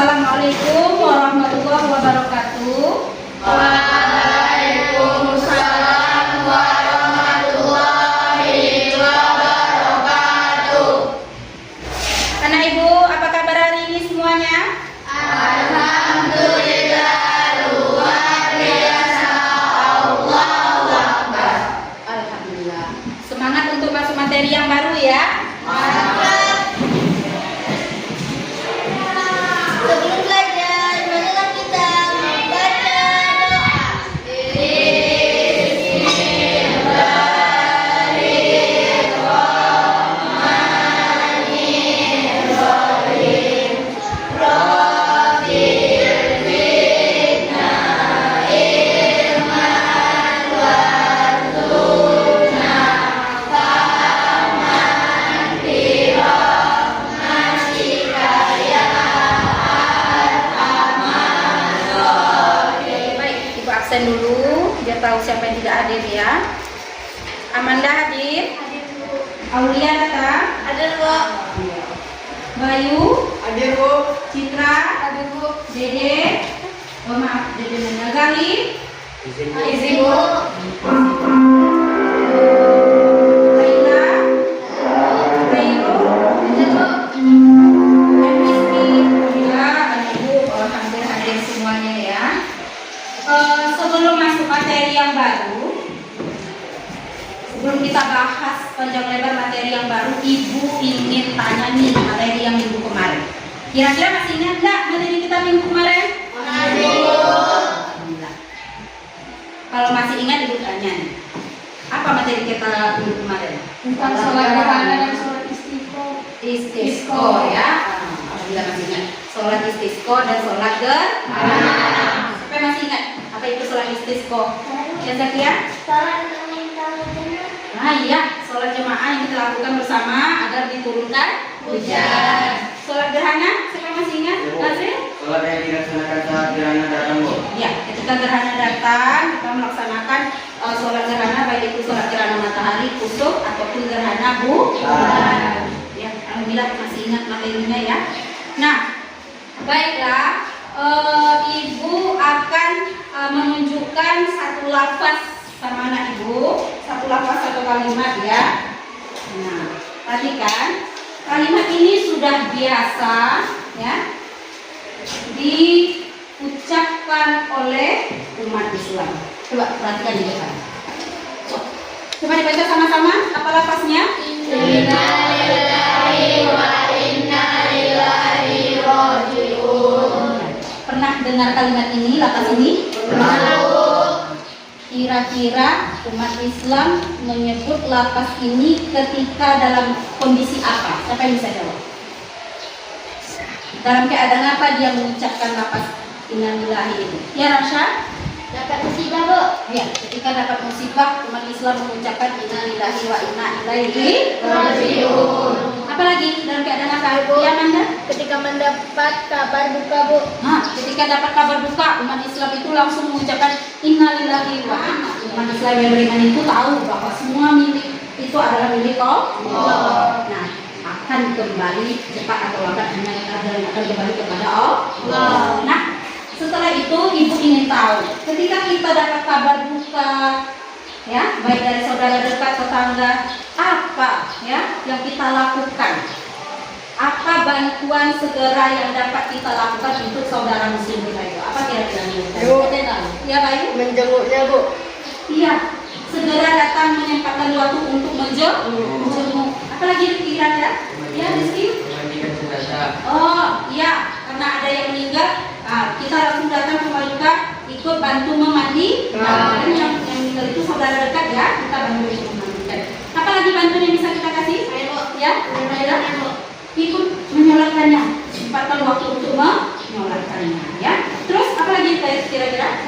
Assalamualaikum warahmatullahi wabarakatuh. Waalaikumsalam warahmatullahi wabarakatuh. Anak Ibu, apa kabar hari ini semuanya? Alhamdulillah, luar biasa. Allahu Akbar. Alhamdulillah. Semangat untuk masuk materi yang baru ya. Sebelum belajar, marilah kita membaca doa. Bismillahirrahmanirrahim. Rabbil zidna ilman warzuqna fahaman birahmatika ya Baik, Ibu absen dulu biar tahu siapa yang tidak hadir ya. Amanda hadir? Aulia datang? Hadir, Bu. Bayu? Hadir, Bu. Citra? Hadir, Bu. Dede? Oh maaf, Dede Nanda. Galih? Izin, Bu. Laila? Rairo? Hadir, Bu. Ya, Ibu hampir hadir semuanya ya. Sebelum masuk materi yang baru, sebelum kita bahas panjang lebar materi yang baru, Ibu ingin tanya nih materi yang minggu kemarin. Kira-kira masih ingat nggak materi kita minggu kemarin? Alhamdulillah. Kalau masih ingat Ibu tanya nih, apa materi kita minggu kemarin? Tentang sholat gerhana dan sholat Istisqo ya. Alhamdulillah masih ingat. Sholat istisqo dan sholat gerhana. Siapa yang masih ingat apa itu sholat istisqo? Ya Zakia? Nah iya, sholat jemaah yang kita lakukan bersama agar diturunkan hujan. Sholat gerhana, siapa yang masih ingat? Nazril? Sholat yang dilaksanakan saat gerhana datang, Bu. Ya, ketika gerhana datang, kita melaksanakan sholat gerhana, baik itu sholat gerhana matahari, kusuf, ataupun gerhana bulan. Ya, alhamdulillah masih ingat materinya ya. Nah, baiklah, Ibu akan menunjukkan satu lafaz sama anak Ibu, satu lafaz satu kalimat ya. Nah, perhatikan, kalimat ini sudah biasa ya diucapkan oleh umat Islam. Coba perhatikan di depan. Coba dibaca sama-sama apa lafaznya? Innalillahi wa inna ilaihi raji'un. Pernah dengar kalimat ini, lafaz ini? Kira-kira umat Islam menyebut lafaz ini ketika dalam kondisi apa? Siapa yang bisa jawab? Dalam keadaan apa dia mengucapkan lafaz innalillahi itu? Ya Rasha? Dapat musibah, Bu. Ya, ketika dapat musibah umat Islam mengucapkan innalillahi wa inna ilaihi Raji'un. Apalagi dalam keadaan apa? Bu. Ya Manda? Ketika mendapat kabar duka, Bu. Nah, ketika dapat kabar duka umat Islam itu langsung mengucapkan innalillahi wa inna. Umat Islam yang beriman itu tahu bahwa semua milik itu adalah milik Allah. Nah, akan kembali cepat atau lambat hanya yang akan kembali kepada Allah. Nah, setelah itu Ibu ingin tahu ketika kita dapat kabar duka ya, baik dari saudara dekat, tetangga, apa ya yang kita lakukan? Apa bantuan segera yang dapat kita lakukan untuk saudara muslim kita itu? Apa kira-kira Bu. Ya Bayu? Menjenguknya, Bu. Iya, segera datang menyempatkan waktu untuk menjenguk. Apalagi kira-kira? Ya Rizky? Memandikan jenazah. Oh iya, karena ada yang meninggal, kita langsung datang ke rumah duka, ikut bantu memandi. Dan yang meninggal itu saudara dekat ya, kita bantu untuk memandikan. Apalagi bantuan yang bisa kita kasih? Ya, ikut menyolatkannya, sempatkan waktu untuk menyolatkannya. Ya, terus apalagi kira-kira?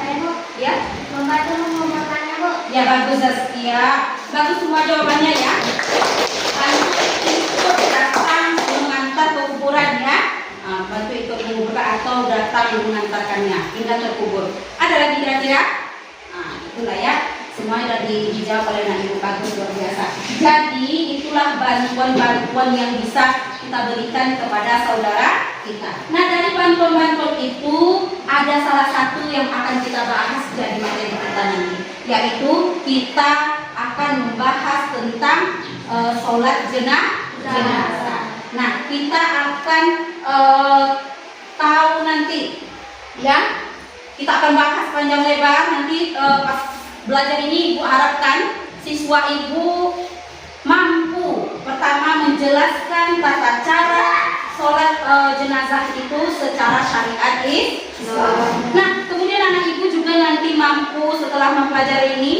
Ya, Membantu mengumpulkannya, Bu. ya bagus Zaskia, bagus semua jawabannya ya. Bantu ikut datang mengantar ke kuburan ya. Bantu ikut menguburkan atau datang mengantarkannya hingga terkubur. Ada lagi kira-kira? Nah, itulah ya. Semua sudah dijawab oleh Nak Ibu, bagus, luar biasa. Jadi itulah bantuan-bantuan yang bisa kita berikan kepada saudara kita. Nah, dari bantuan-bantuan itu ada salah satu yang akan kita bahas jadi materi kita nanti, yaitu kita akan membahas tentang sholat jenazah. Nah, kita akan tahu nanti, ya, kita akan bahas panjang lebar nanti. Pas belajar ini Ibu harapkan siswa Ibu mampu pertama menjelaskan tata cara sholat jenazah itu secara syariat Islam. Nah, kemudian anak Ibu juga nanti mampu setelah mempelajari ini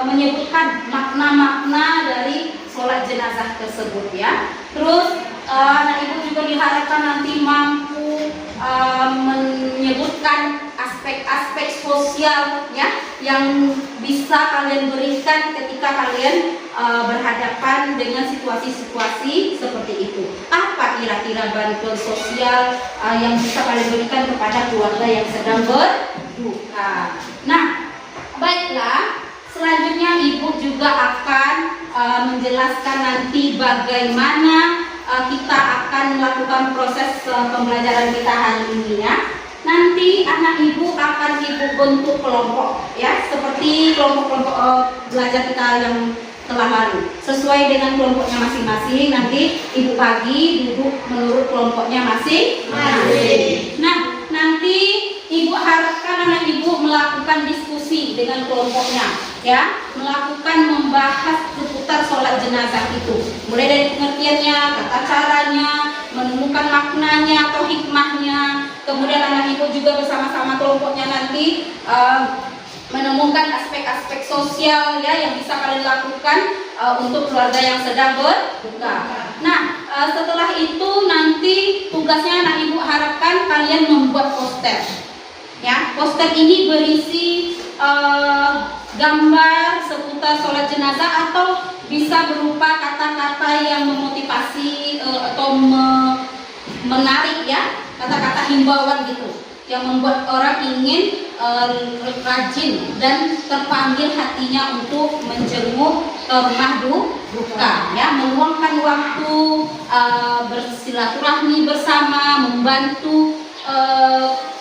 menyebutkan makna-makna dari sholat jenazah tersebut, ya. Terus anak Ibu juga diharapkan nanti mampu menyebutkan aspek-aspek sosial, ya, yang bisa kalian berikan ketika kalian berhadapan dengan situasi-situasi seperti itu. Apa kira-kira bantuan sosial yang bisa kalian berikan kepada keluarga yang sedang berduka? Nah, baiklah, selanjutnya Ibu juga akan menjelaskan nanti bagaimana kita akan melakukan proses pembelajaran kita hari ini, ya. Nanti anak Ibu akan Ibu bentuk kelompok, ya, seperti kelompok-kelompok belajar kita yang telah lalu. Sesuai dengan kelompoknya masing-masing, nanti Ibu bagi duduk menurut kelompoknya masing-masing. Nah, nanti Ibu harapkan anak Ibu melakukan diskusi dengan kelompoknya, ya, melakukan membahas seputar sholat jenazah itu, mulai dari pengertiannya, tata caranya, menemukan maknanya atau hikmahnya. Kemudian anak Ibu juga bersama-sama kelompoknya nanti menemukan aspek-aspek sosial, ya, yang bisa kalian lakukan untuk keluarga yang sedang berduka. Nah, setelah itu nanti tugasnya anak Ibu harapkan kalian membuat poster, ya. Poster ini berisi gambar seputar sholat jenazah atau bisa berupa kata-kata yang memotivasi atau menarik, ya, kata-kata himbauan gitu, yang membuat orang ingin rajin dan terpanggil hatinya untuk menjenguk rumah duka, ya, meluangkan waktu bersilaturahmi bersama, membantu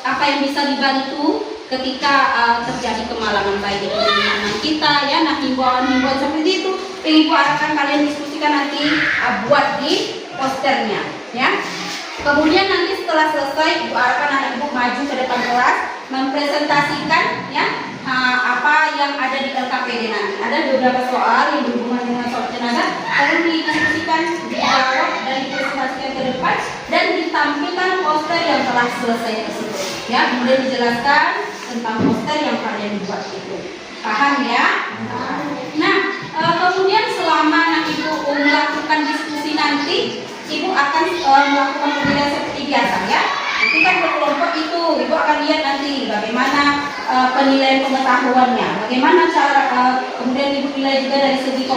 apa yang bisa dibantu ketika terjadi kemalangan baik itu di lingkungan kita, ya. Nah, himbauan seperti itu Ibu harapkan kalian diskusikan nanti, buat di posternya, ya. Kemudian nanti setelah selesai Ibu harapkan anak Ibu maju ke depan kelas mempresentasikan, ya, apa yang ada di LKPD nanti. Ada beberapa soal yang berhubungan dengan sholat jenazah, lalu didiskusikan, dijawab dan dipresentasikan ke depan dan ditampilkan poster yang telah selesai tersebut, ya. Kemudian dijelaskan tentang poster yang kalian buat itu. Paham, ya? Nah, kemudian selama anak Ibu melakukan diskusi nanti, Ibu akan melakukan penilaian seperti biasa, ya. Nanti kan berkelompok itu Ibu akan lihat nanti bagaimana penilaian pengetahuannya, bagaimana cara kemudian Ibu nilai juga dari segi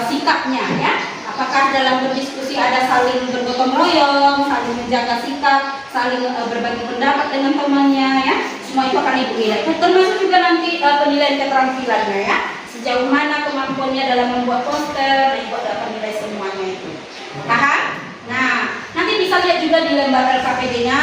sikapnya, ya. Apakah dalam berdiskusi ada saling bergotong royong, saling menjaga sikap, saling berbagi pendapat dengan temannya, ya. Semua itu akan Ibu nilai. Termasuk juga nanti penilaian keterampilannya, ya. Sejauh mana kemampuannya dalam membuat poster, Ibu akan nilai semuanya itu. Paham? Nah, nanti bisa lihat juga di lembar LKPD-nya,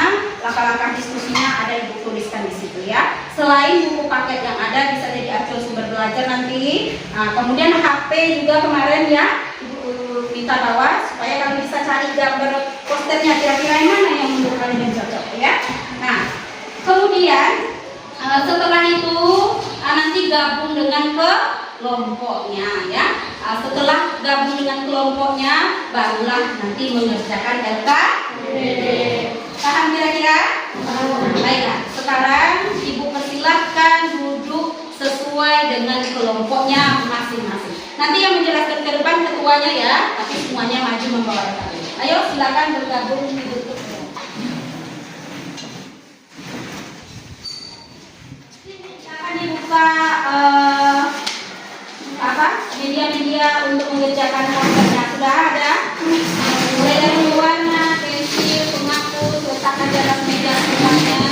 langkah-langkah diskusinya ada Ibu tuliskan di situ, ya. Selain buku paket yang ada bisa jadi acuan sumber belajar nanti. Nah, kemudian HP juga kemarin, ya, Ibu minta bawa supaya kalian bisa cari gambar posternya kira-kira yang mana yang menurut kalian yang cocok, ya. Nah, kemudian setelah itu nanti gabung dengan kelompoknya, ya. Setelah gabung dengan kelompoknya barulah nanti mengerjakan LKPD. Paham kira-kira? Baiklah, sekarang Ibu persilahkan duduk sesuai dengan kelompoknya masing-masing. Nanti yang menjelaskan ke depan ketuanya, ya, tapi semuanya maju membawa LKPD. Ayo silakan bergabung duduk. Akan dibuka media-media untuk mengerjakan posternya. Sudah ada, mulai dari warna, pensil, penghapus, letakkan di atas meja semuanya.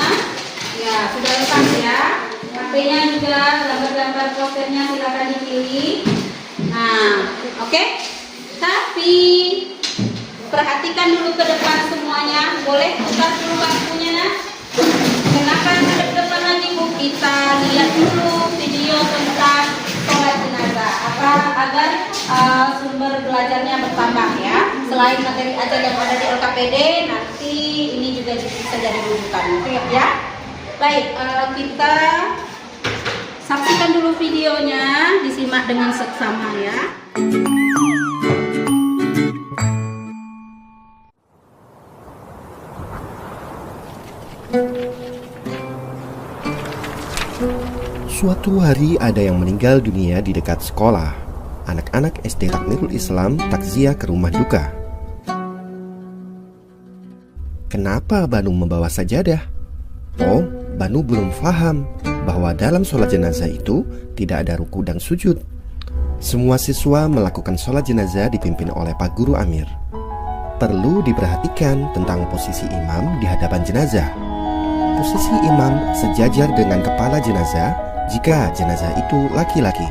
Ya, sudah lengkap, ya. HP-nya juga, gambar-gambar posternya silakan dipilih. Nah, oke. Tapi perhatikan dulu ke depan semuanya. Boleh putar dulu bangkunya, nak? Kenakan ke depan lagi, Bu. Kita lihat dulu video tentang sholat jenazah agar sumber belajarnya bertambah ya. Selain materi ajar yang ada di LKPD, nanti ini juga bisa jadi rujukan. Oke ya? Baik, kita saksikan dulu videonya, disimak dengan seksama ya. Suatu hari ada yang meninggal dunia di dekat sekolah. Anak-anak SD Takmirul Islam takziah ke rumah duka. Kenapa Banu membawa sajadah? Oh, Banu belum paham bahwa dalam sholat jenazah itu tidak ada ruku dan sujud. Semua siswa melakukan sholat jenazah dipimpin oleh Pak Guru Amir. Perlu diperhatikan tentang posisi imam di hadapan jenazah. Posisi imam sejajar dengan kepala jenazah jika jenazah itu laki-laki.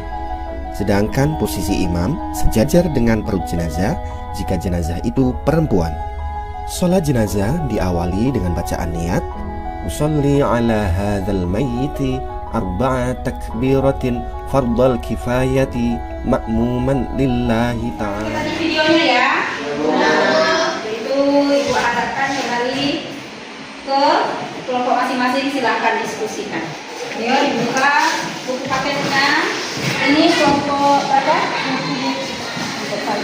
Sedangkan posisi imam sejajar dengan perut jenazah jika jenazah itu perempuan. Sholat jenazah diawali dengan bacaan niat, usolli ala hadzal mayyiti arba'a takbiratin fardal kifayati ma'muman lillahi ta'ala. Kita di videonya ya. Nah, itu Ibu harapkan kembali ke kelompok masing-masing, silahkan diskusikan. Ayo dibuka buku paketnya. Ini kelompok berapa? Kelompok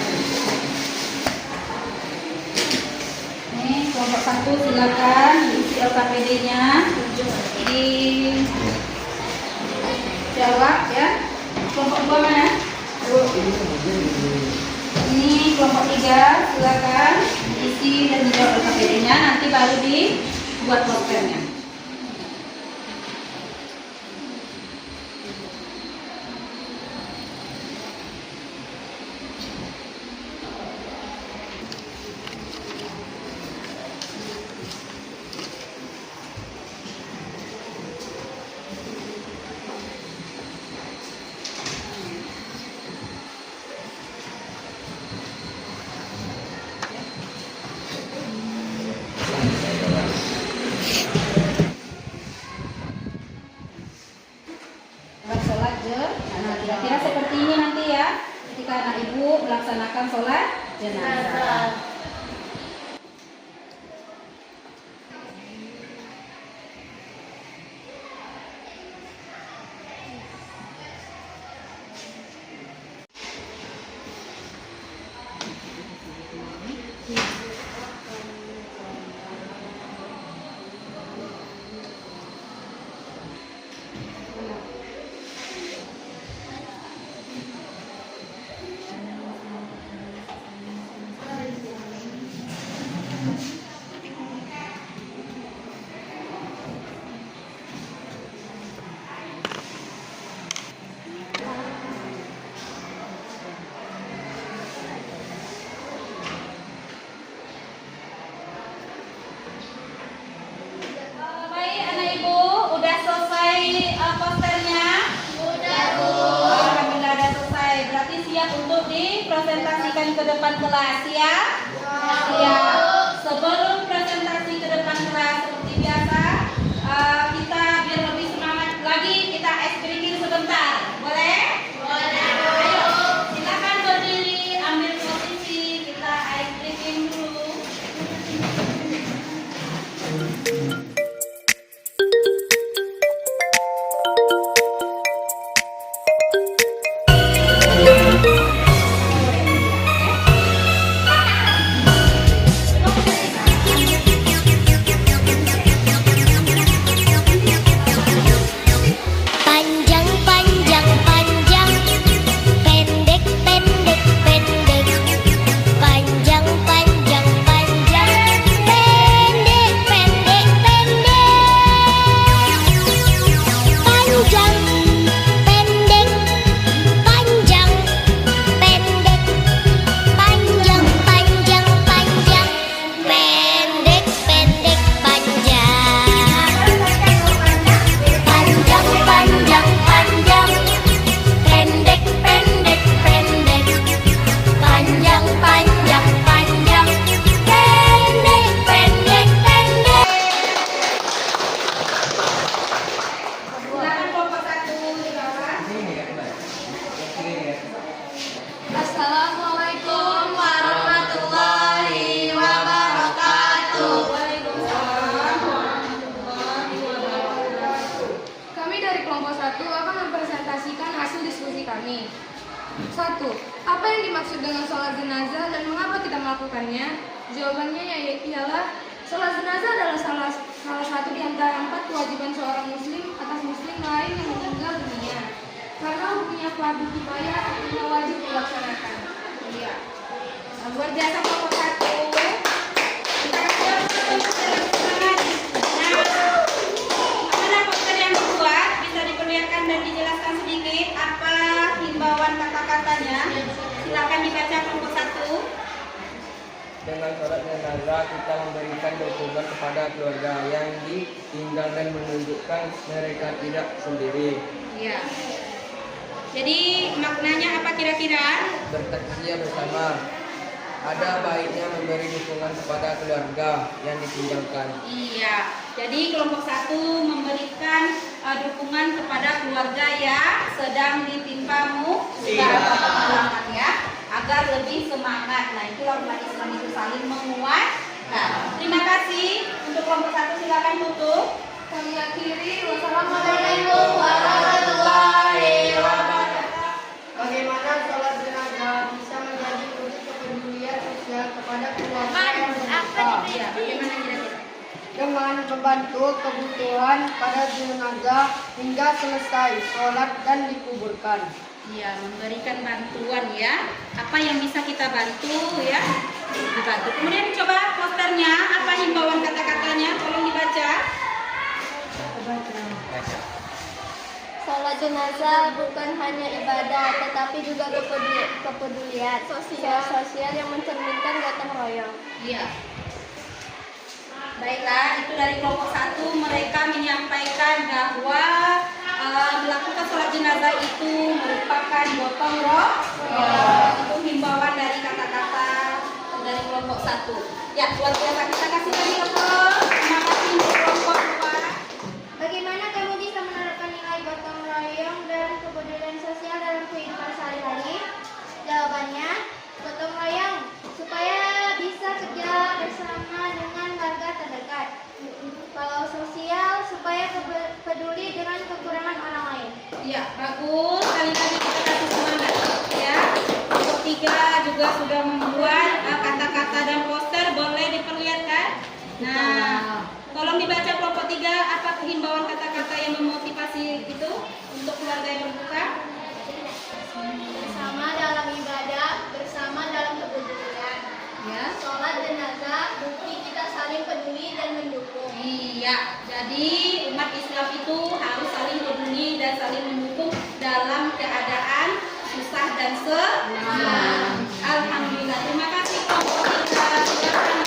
1. Ini kelompok 1, silakan diisi LKPD-nya. Dijawab ya. Kelompok 2 mana? Ini kelompok 3, silakan diisi dan dijawab LKPD-nya. Nanti baru dibuat posternya. Nah, kira-kira seperti ini nanti ya, ketika anak ibu melaksanakan sholat jenazah. Presentasikan ke depan kelas ya. Siap. Sebelum presentasi ke depan kelas seperti biasa, kita biar lebih semangat lagi, kita ice breaking sebentar. Boleh? Boleh. Ayo, silakan berdiri, ambil posisi, kita ice breaking dulu. 1. Apa yang dimaksud dengan sholat jenazah dan mengapa kita melakukannya? Jawabannya ialah sholat jenazah adalah salah satu di antara 4 kewajiban seorang muslim atas muslim lain yang meninggal dunia. Karena hukumnya fardu kifayah artinya wajib dilaksanakan. Iya. Luar biasa kelompok 1. Kita kasih semangat. Nah, mana poster yang dibuat bisa diperlihatkan dan dijelaskan sedikit apa himbauan kata-katanya. Silakan dibaca kelompok 1. Dengan sholat jenazah kita memberikan dukungan kepada keluarga yang ditinggal dan menunjukkan mereka tidak sendiri. Iya. Jadi maknanya apa kira-kira? Bertakziah bersama. Ada baiknya memberi dukungan kepada keluarga yang ditinggalkan. Iya. Jadi kelompok 1 memberikan dukungan kepada keluarga yang sedang ditimpa musibah ya, agar lebih semangat. Nah, itulah umat Islam itu saling menguatkan. Terima kasih untuk kelompok 1, silakan tutup. Kami akhiri. Wassalamualaikum warahmatullahi wabarakatuh. Bagaimana sholat jenazah bisa menjadi wujud kepedulian sosial kepada keluarga yang berduka? Iya, bagaimana kira-kira? Dengan membantu kebutuhan pada jenazah hingga selesai sholat dan dikuburkan. Iya, memberikan bantuan ya. Apa yang bisa kita bantu ya? Dibantu. Kemudian coba posternya, apa himbauan kata-katanya? Tolong dibaca. Sholat jenazah bukan hanya ibadah, tetapi juga kepedulian sosial yang mencerminkan gotong royong. Iya. Baiklah, itu dari kelompok 1 mereka menyampaikan bahwa melakukan sholat jenazah itu merupakan gotong royong. Itu himbauan dari kata-kata dari kelompok 1. Ya, luar biasa, kita kasih lagi aplaus. Terima kasih untuk kelompok 2. Bagaimana kamu bisa menerapkan nilai gotong royong dan kepedulian sosial dalam kehidupan sehari-hari? Jawabannya, gotong royong supaya bisa kerja bersama dengan warga terdekat. Kalau sosial supaya peduli dengan kekurangan orang lain. Iya, bagus. Kali-kali kita kasih semangat ya. Kelompok 3 juga sudah membuat kata-kata dan poster, boleh diperlihatkan. Nah, tolong dibaca kelompok 3, apa himbauan kata-kata yang memotivasi itu untuk keluarga yang berduka? Bersama dalam ibadah, bersama dalam kepedulian. Ya. Sholat jenazah bukti kita saling peduli dan mendukung. Iya, jadi umat Islam itu harus saling peduli dan saling mendukung dalam keadaan susah dan senang. Alhamdulillah. Terima kasih kelompok 3. Silakan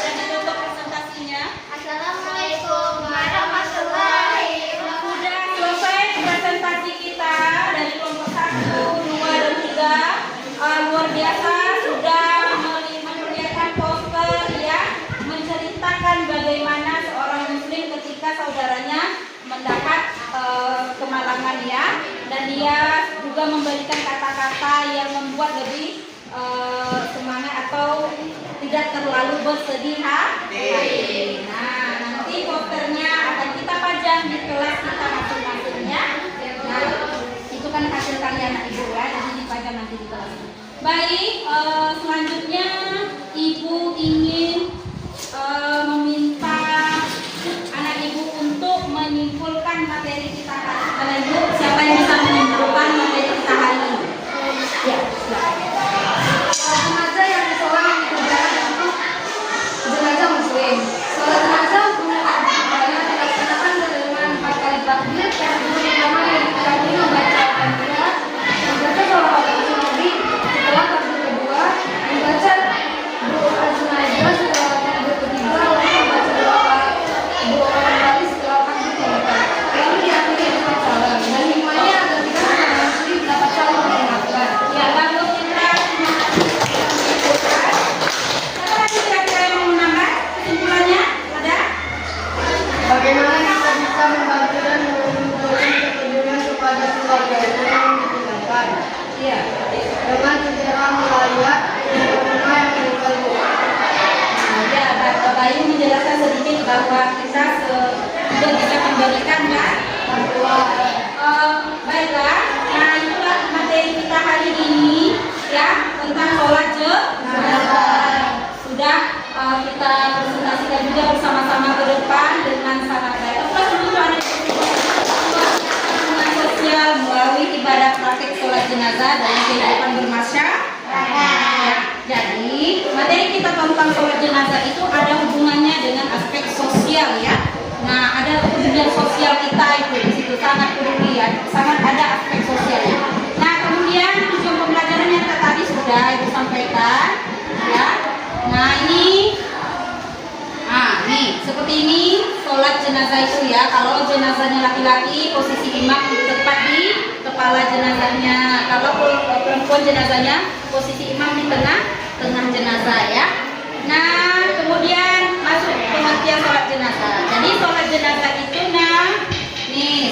dan ditutup presentasinya. Assalamualaikum warahmatullahi wabarakatuh. Sudah selesai presentasi kita dari kelompok 1, 2, dan 3. Luar biasa, sudah memperlihatkan poster ya, menceritakan bagaimana seorang muslim ketika saudaranya mendapat kemalangan ya, dan dia juga memberikan kata-kata yang membuat lebih semangat atau tidak terlalu bersedih hati. Nah, nanti posternya akan kita pajang di kelas kita masing-masingnya. Nah, itu kan hasil karya anak ibu ya, jadi dipajang nanti di kelas. Baik, selanjutnya ibu ingin meminta anak ibu untuk menyimpulkan materi kita hari ini. Anak ibu, siapa yang bisa menyimpulkan materi kita hari ini? Ya, silakan. Jenazah yang disolat dikerjakan untuk jenazah muslim. Sholat jenazah dilaksanakan dengan 4 kali takbir. Yang pertama yang kita membaca Al-Fatihah, membaca sholawat Nabi. Setelah takbir kedua tentang sholat jenazah. Sudah kita presentasikan juga bersama-sama ke depan dengan sangat baik. Kelas 10 ada hubungan sosial melalui ibadah praktek sholat jenazah dalam kehidupan bermasyarakat. Jadi materi kita tentang sholat jenazah itu ada hubungannya dengan aspek sosial ya. Nah, ada kepedulian sosial kita itu di situ sangat peduli ya, sangat ada aspek sosialnya. Nah, kemudian tujuan pembelajaran yang tadi sudah Ibu sampaikan ya. Nah, nih seperti ini sholat jenazah itu ya. Kalau jenazahnya laki-laki, posisi imam tepat di kepala jenazahnya. Kalau perempuan jenazahnya, posisi imam di tengah jenazah ya. Nah, kemudian masuk pengertian sholat jenazah. Jadi sholat jenazah itu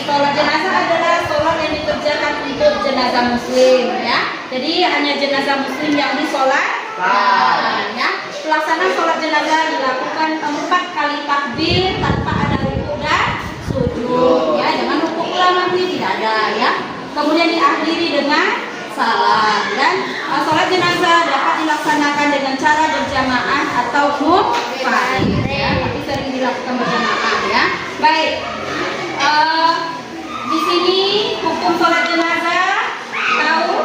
sholat jenazah adalah sholat yang dikerjakan untuk jenazah muslim ya. Jadi hanya jenazah muslim yang disolatkan ya. Pelaksanaan sholat jenazah dilakukan 4 kali takbir tanpa ada rukuk dan sujud ya. Jangan rukuk ulang nanti tidak ada ya. Kemudian diakhiri dengan salam dan sholat jenazah dapat dilaksanakan dengan cara berjamaah atau munfarid ya, tapi sering dilakukan berjamaah ya. Baik, di sini hukum sholat jenazah tahu?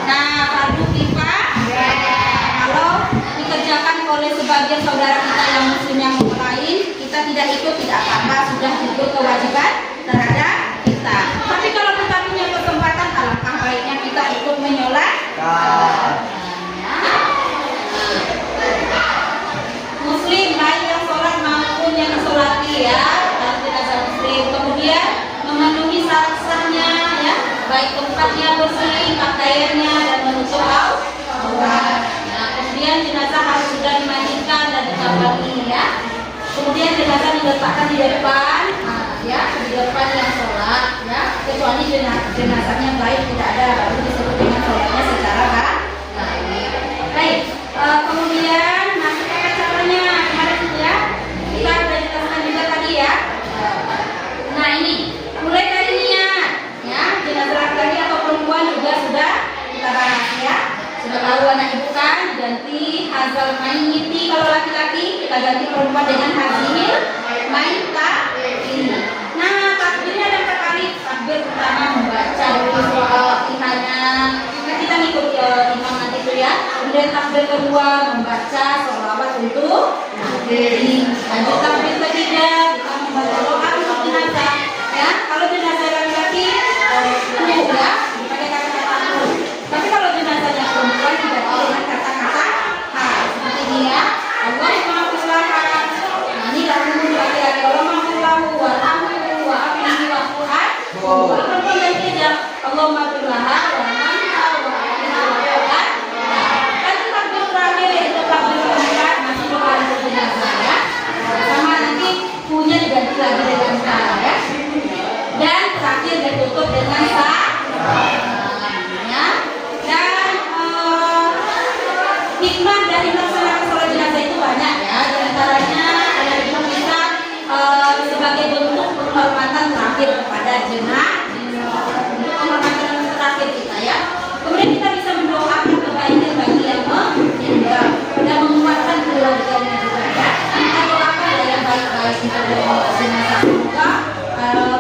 Nah, fardu kifayah. Kalau dikerjakan oleh sebagian saudara kita yang muslim yang lain, kita tidak ikut tidak apa-apa, sudah gugur kewajiban terhadap kita. Tapi kalau kita punya kesempatan, alangkah baiknya kita ikut menyolatkan. Muslim baik yang sholat maupun yang disolati ya, dan jenazah muslim. Kemudian memenuhi syarat-syaratnya ya, baik tempatnya bersih, pakaiannya dan menutup aurat. Nah, kemudian jenazah harus sudah dimandikan dan dikafani ya. Kemudian jenazah diletakkan di depan, ya, di depan yang sholat ya, kecuali jenazahnya baik tidak ada, baru disebut dengan sholatnya secara baik. Baik, kemudian masuk ke caranya kemarin ya, kita sudah jelaskan juga tadi ya. Nah, ini mulai dari niat ya, jenazah laki-laki atau perempuan juga sudah kita bahas ya. Sudah tahu anak ibu kan, ganti hazal mayyiti kalau laki-laki, kita ganti perempuan dengan hazil mayyita ini. Nah, takbirnya ada berapa kali? Takbir pertama membaca dulu soal Fatihahnya. Nah, kita ngikut imam nanti itu ya. Kemudian takbir kedua membaca sholawat untuk takbir. Lanjut takbir ketiga kita membaca doa untuk jenazah. Ya, kalau jenazah laki-laki ya pakai kata-kata aku. Tapi kalau jenazahnya perempuan diganti dengan kata-kata seperti ini ya. Allahumma ghfirlaha. Nah, ini lagu laki-laki. Allahumma ghfirlahu warhamhu wa'afihi wa'fu'an. Perempuan ganti aja. Allahumma ghfirlaha warhamha wa'afihi wa'fu'an. Kan takbir terakhir yaitu takbir keempat masih doa untuk jenazah ya. Sama nanti punya diganti lagi dengan salam ya. Dan terakhir ditutup dengan salam. Hikmah dari melaksanakan sholat jenazah itu banyak ya. Di antaranya ada hikmah kita sebagai bentuk penghormatan terakhir kepada jenazah, untuk penghormatan terakhir kita ya. Kemudian kita bisa mendoakan kebaikan bagi yang meninggal dan menguatkan keluarganya juga ya. Kita doakan yang baik-baik untuk jenazah, semoga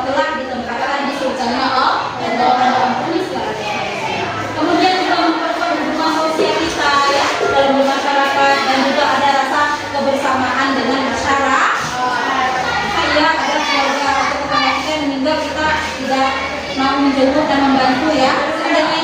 telah ditempatkan di surganya Allah dan doakan ampuni segala dosa. Kemudian juga memperkuat hubungan sosial kita ya dalam masyarakat, dan juga ada rasa kebersamaan dengan masyarakat. Saya ada keluarga atau tetangga kita yang meninggal, kita tidak mau menjenguk dan membantu ya. Seandainya